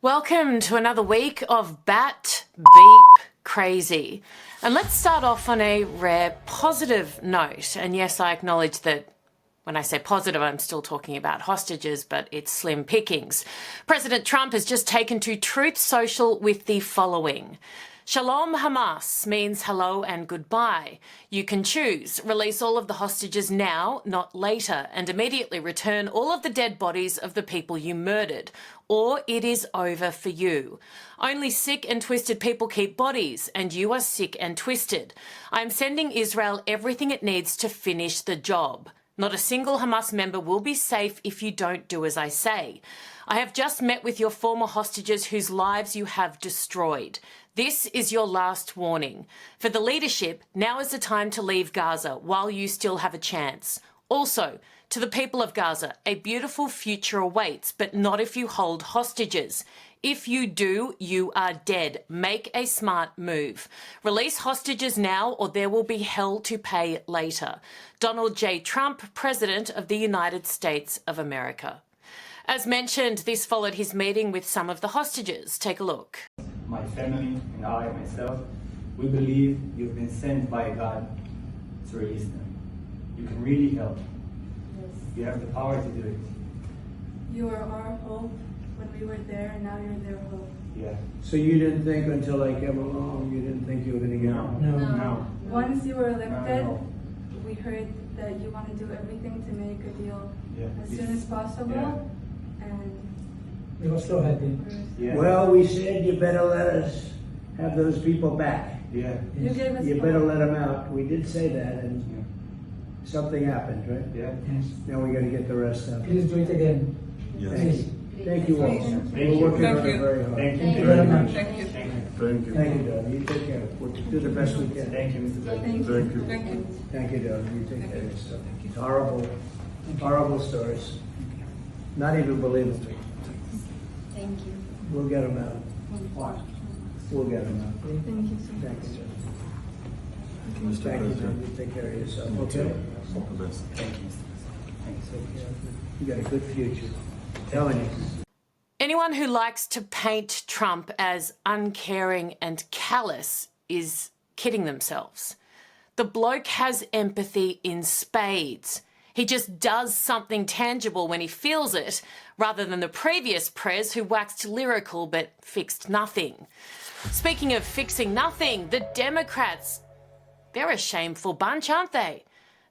Welcome to another week of Bat Beep Crazy. And let's start off on a rare positive note. And yes, I acknowledge that when I say positive, I'm still talking about hostages, but it's slim pickings. President Trump has just taken to Truth Social with the following. Shalom Hamas means hello and goodbye. You can choose. Release all of the hostages now, not later, and immediately return all of the dead bodies of the people you murdered. Or it is over for you. Only sick and twisted people keep bodies, and you are sick and twisted. I am sending Israel everything it needs to finish the job. Not a single Hamas member will be safe if you don't do as I say. I have just met with your former hostages whose lives you have destroyed. This is your last warning. For the leadership, now is the time to leave Gaza while you still have a chance. Also, to the people of Gaza, a beautiful future awaits, but not if you hold hostages. If you do, you are dead. Make a smart move. Release hostages now or there will be hell to pay later. Donald J. Trump, President of the United States of America. As mentioned, this followed his meeting with some of the hostages. Take a look. My family and I, myself, we believe you've been sent by God to release them. You can really help. Yes. You have the power to do it. You are our hope when we were there, and now you're their hope. Yeah. So you didn't think until I came along, you didn't think you were going to get out? No. Once you were elected, No. we heard that you want to do everything to make a deal as soon as possible. Yeah. And You were so happy. Yeah. Well, we said you better let us have those people back. Yeah. you gave us You hope. better let them out. We did say that, and something happened, right? Yeah. Yes. Now we got to get the rest out. Please do it again. Thank you. Thank you all. Thank We're you. working on Thank it you. very hard. Thank Thank you you very much. Thank you. Thank you. Thank you, Doug. You take care. We'll do the best we can. Thank you, Mr. President. Thank you. Thank you, Doug. You take care of yourself. It's horrible, horrible stories. Not even believable. Thank you. We'll get them out. We'll get them out. Thank you so much. Thank you, Judge. Thank you, Judge. You take care of yourself, okay? Thank you. Take care. You got a good future. I'm telling you. Anyone who likes to paint Trump as uncaring and callous is kidding themselves. The bloke has empathy in spades. He just does something tangible when he feels it, rather than the previous prez who waxed lyrical but fixed nothing. Speaking of fixing nothing, the Democrats, they're a shameful bunch, aren't they?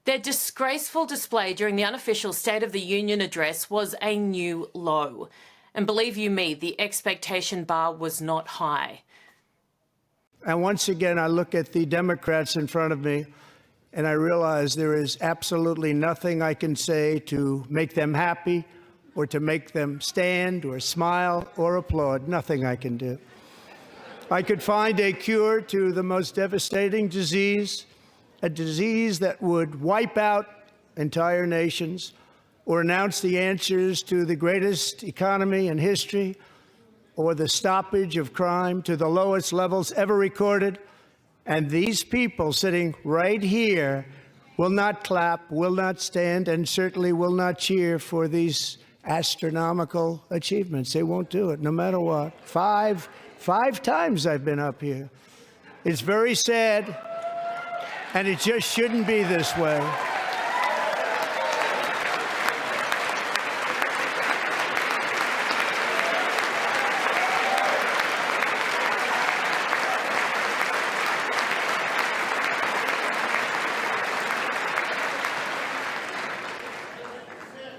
Their disgraceful display during the unofficial State of the Union address was a new low. And believe you me, the expectation bar was not high. And once again, I look at the Democrats in front of me, and I realize there is absolutely nothing I can say to make them happy or to make them stand or smile or applaud. Nothing I can do. I could find a cure to the most devastating disease, a disease that would wipe out entire nations, or announce the answers to the greatest economy in history, or the stoppage of crime to the lowest levels ever recorded. And these people sitting right here will not clap, will not stand, and certainly will not cheer for these astronomical achievements. They won't do it, no matter what. Five times I've been up here. It's very sad, and it just shouldn't be this way.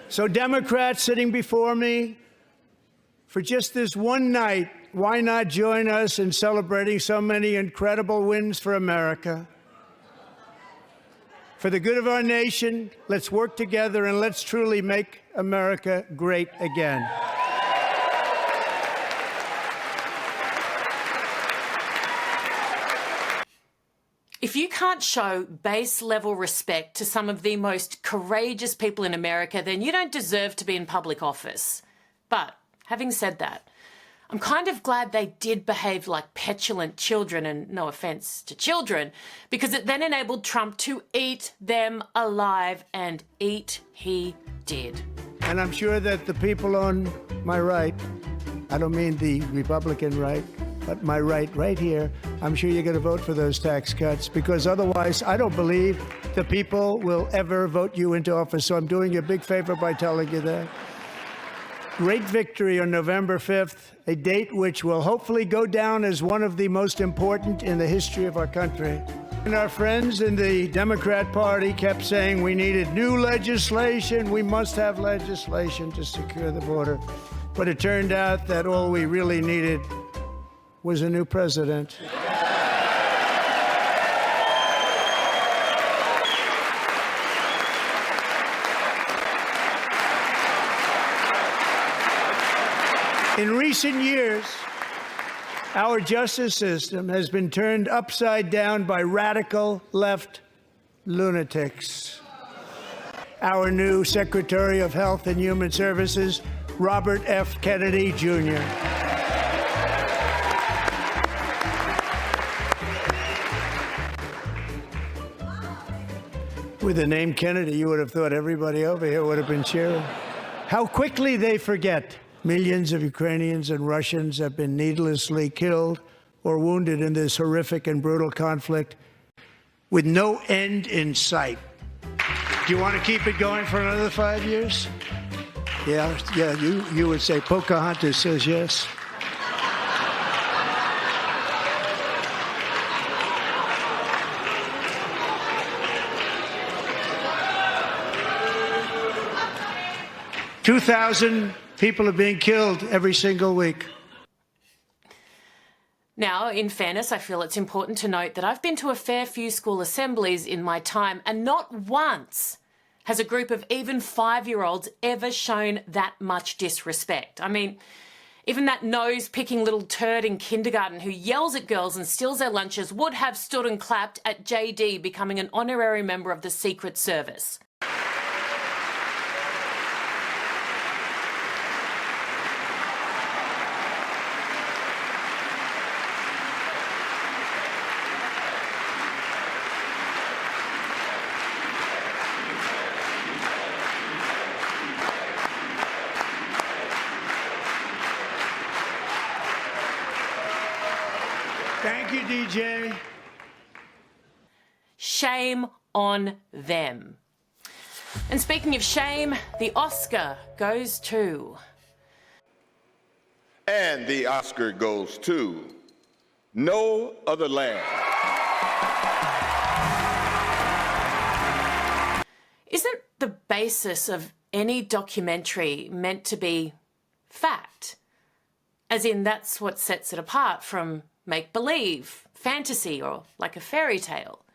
So Democrats sitting before me, for just this one night, why not join us in celebrating so many incredible wins for America? For the good of our nation, let's work together and let's truly make America great again. If you can't show base level respect to some of the most courageous people in America, then you don't deserve to be in public office. But having said that, I'm kind of glad they did behave like petulant children, and no offence to children, because it then enabled Trump to eat them alive, and eat he did. And I'm sure that the people on my right I don't mean the Republican right, but my right here, I'm sure you're going to vote for those tax cuts, because otherwise I don't believe the people will ever vote you into office. So I'm doing you a big favor by telling you that. Great victory on November 5th, a date which will hopefully go down as one of the most important in the history of our country. And our friends in the Democrat Party kept saying we needed new legislation, we must have legislation to secure the border. But it turned out that all we really needed was a new president. In recent years, our justice system has been turned upside down by radical left lunatics. Our new Secretary of Health and Human Services, Robert F. Kennedy, Jr. With the name Kennedy, you would have thought everybody over here would have been cheering. How quickly they forget. Millions of Ukrainians and Russians have been needlessly killed or wounded in this horrific and brutal conflict with no end in sight. Do you want to keep it going for another 5 years? Yeah, you would say Pocahontas says yes. $2,000 people are being killed every single week. Now, in fairness, I feel it's important to note that I've been to a fair few school assemblies in my time, and not once has a group of even 5-year-olds ever shown that much disrespect. I mean, even that nose-picking little turd in kindergarten who yells at girls and steals their lunches would have stood and clapped at JD becoming an honorary member of the Secret Service. Thank you, DJ. Shame on them. And speaking of shame, the Oscar goes to... And the Oscar goes to No Other Land. Isn't the basis of any documentary meant to be fact? As in, that's what sets it apart from make-believe, fantasy, or like a fairy tale.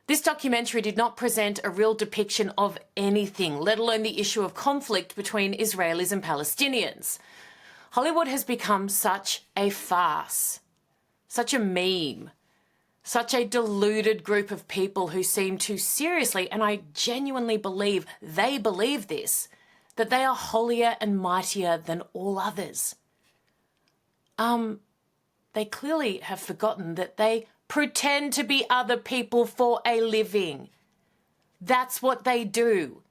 This documentary did not present a real depiction of anything, let alone the issue of conflict between Israelis and Palestinians. Hollywood has become such a farce, such a meme, such a deluded group of people who seem to seriously, and I genuinely believe they believe this, that they are holier and mightier than all others. They clearly have forgotten that they pretend to be other people for a living. That's what they do.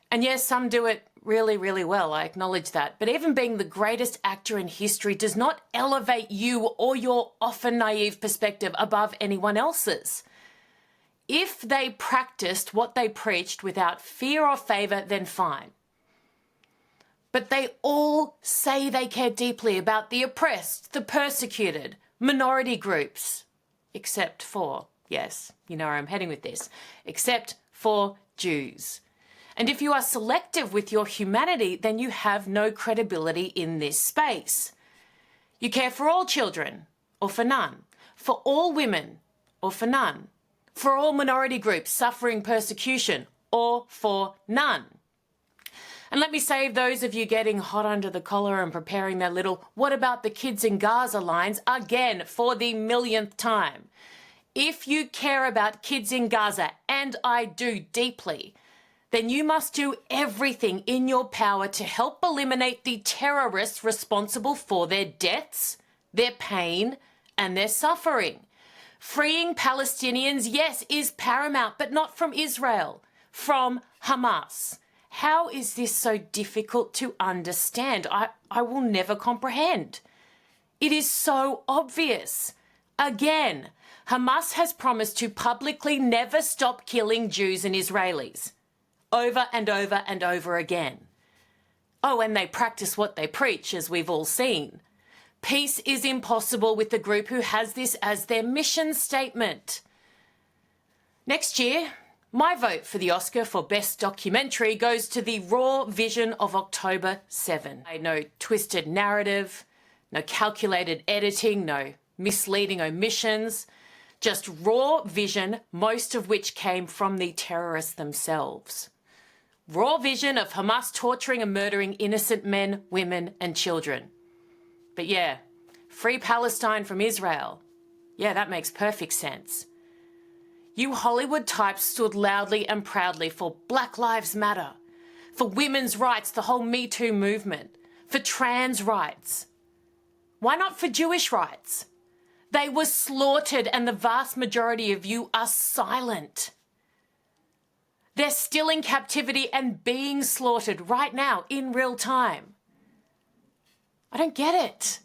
And yes, some do it really, really well, I acknowledge that. But even being the greatest actor in history does not elevate you or your often naive perspective above anyone else's. If they practiced what they preached without fear or favour, then fine. But they all say they care deeply about the oppressed, the persecuted, minority groups. Except for, yes, you know where I'm heading with this, except for Jews. And if you are selective with your humanity, then you have no credibility in this space. You care for all children, or for none. For all women, or for none. For all minority groups suffering persecution, or for none. And let me save those of you getting hot under the collar and preparing their little "what about the kids in Gaza" lines again for the millionth time. If you care about kids in Gaza, and I do deeply, then you must do everything in your power to help eliminate the terrorists responsible for their deaths, their pain, and their suffering. Freeing Palestinians, yes, is paramount, but not from Israel, from Hamas. How is this so difficult to understand? I will never comprehend. It is so obvious. Again, Hamas has promised to publicly never stop killing Jews and Israelis. Over and over and over again. Oh, and they practice what they preach, as we've all seen. Peace is impossible with the group who has this as their mission statement. Next year, my vote for the Oscar for Best Documentary goes to the raw vision of October 7. No twisted narrative, no calculated editing, no misleading omissions, just raw vision, most of which came from the terrorists themselves. Raw vision of Hamas torturing and murdering innocent men, women and children. But yeah, free Palestine from Israel. Yeah, that makes perfect sense. You Hollywood types stood loudly and proudly for Black Lives Matter, for women's rights, the whole Me Too movement, for trans rights. Why not for Jewish rights? They were slaughtered and the vast majority of you are silent. They're still in captivity and being slaughtered right now in real time. I don't get it.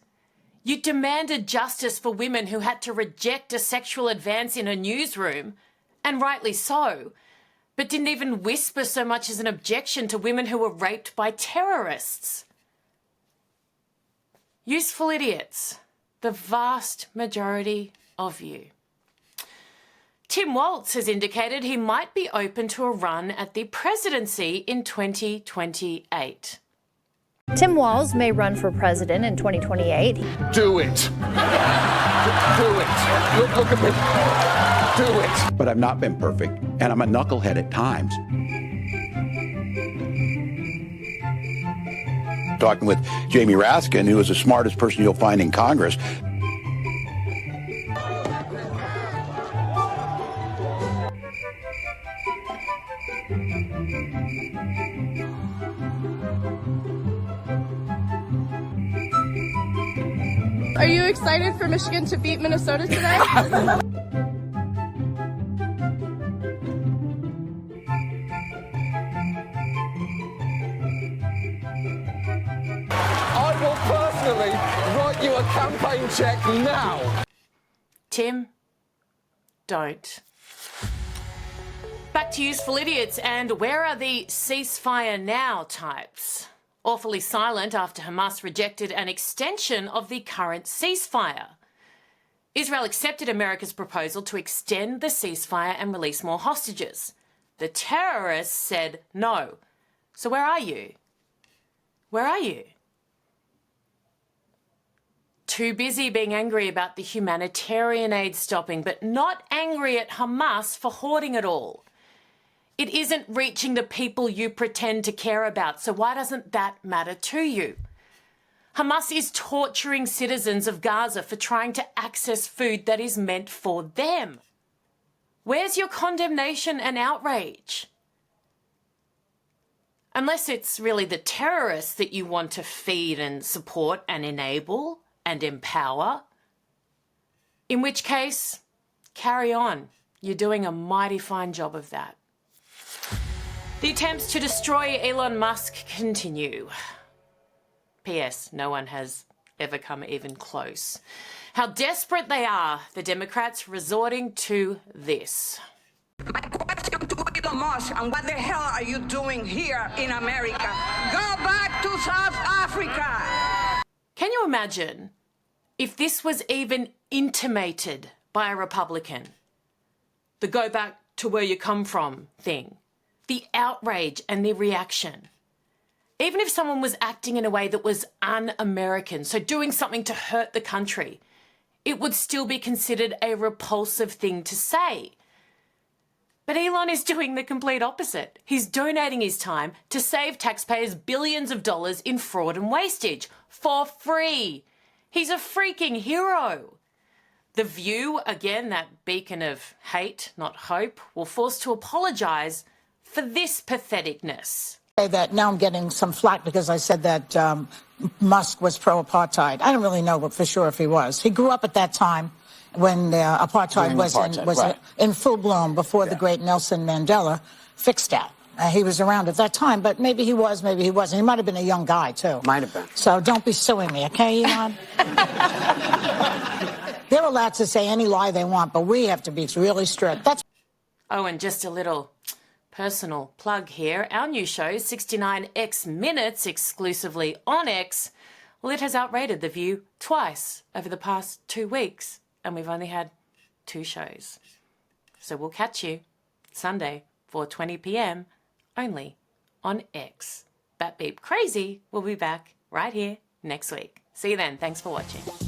You demanded justice for women who had to reject a sexual advance in a newsroom, and rightly so, but didn't even whisper so much as an objection to women who were raped by terrorists. Useful idiots, the vast majority of you. Tim Walz has indicated he might be open to a run at the presidency in 2028. Tim Walz may run for president in 2028. Do it. Do it. Look at me. Do it. But I've not been perfect, and I'm a knucklehead at times. Talking with Jamie Raskin, who is the smartest person you'll find in Congress. Are you excited for Michigan to beat Minnesota today? I will personally write you a campaign check now. Tim, don't. Back to useful idiots, and where are the ceasefire now types? Awfully silent after Hamas rejected an extension of the current ceasefire. Israel accepted America's proposal to extend the ceasefire and release more hostages. The terrorists said no. So where are you? Where are you? Too busy being angry about the humanitarian aid stopping, but not angry at Hamas for hoarding it all. It isn't reaching the people you pretend to care about, so why doesn't that matter to you? Hamas is torturing citizens of Gaza for trying to access food that is meant for them. Where's your condemnation and outrage? Unless it's really the terrorists that you want to feed and support and enable and empower. In which case, carry on. You're doing a mighty fine job of that. The attempts to destroy Elon Musk continue. P.S. No one has ever come even close. How desperate they are, the Democrats resorting to this. My question to Elon Musk, and what the hell are you doing here in America? Go back to South Africa! Can you imagine if this was even intimated by a Republican? The go back to where you come from thing. The outrage and the reaction. Even if someone was acting in a way that was un-American, so doing something to hurt the country, it would still be considered a repulsive thing to say. But Elon is doing the complete opposite. He's donating his time to save taxpayers billions of dollars in fraud and wastage for free. He's a freaking hero. The View, again, that beacon of hate, not hope, will force to apologise for this patheticness. That now I'm getting some flack because I said that Musk was pro-apartheid. I don't really know for sure if he was. He grew up at that time when apartheid was in full bloom before the great Nelson Mandela fixed that. He was around at that time, but maybe he was, maybe he wasn't. He might have been a young guy, too. Might have been. So don't be suing me, okay, Elon? They're allowed to say any lie they want, but we have to be really strict. That's. Oh, and just a little personal plug here. Our new show, 69X Minutes, exclusively on X, well, it has outrated The View twice over the past 2 weeks, and we've only had 2 shows. So we'll catch you Sunday, 4:20 p.m., only on X. Bat Beep Crazy will be back right here next week. See you then. Thanks for watching.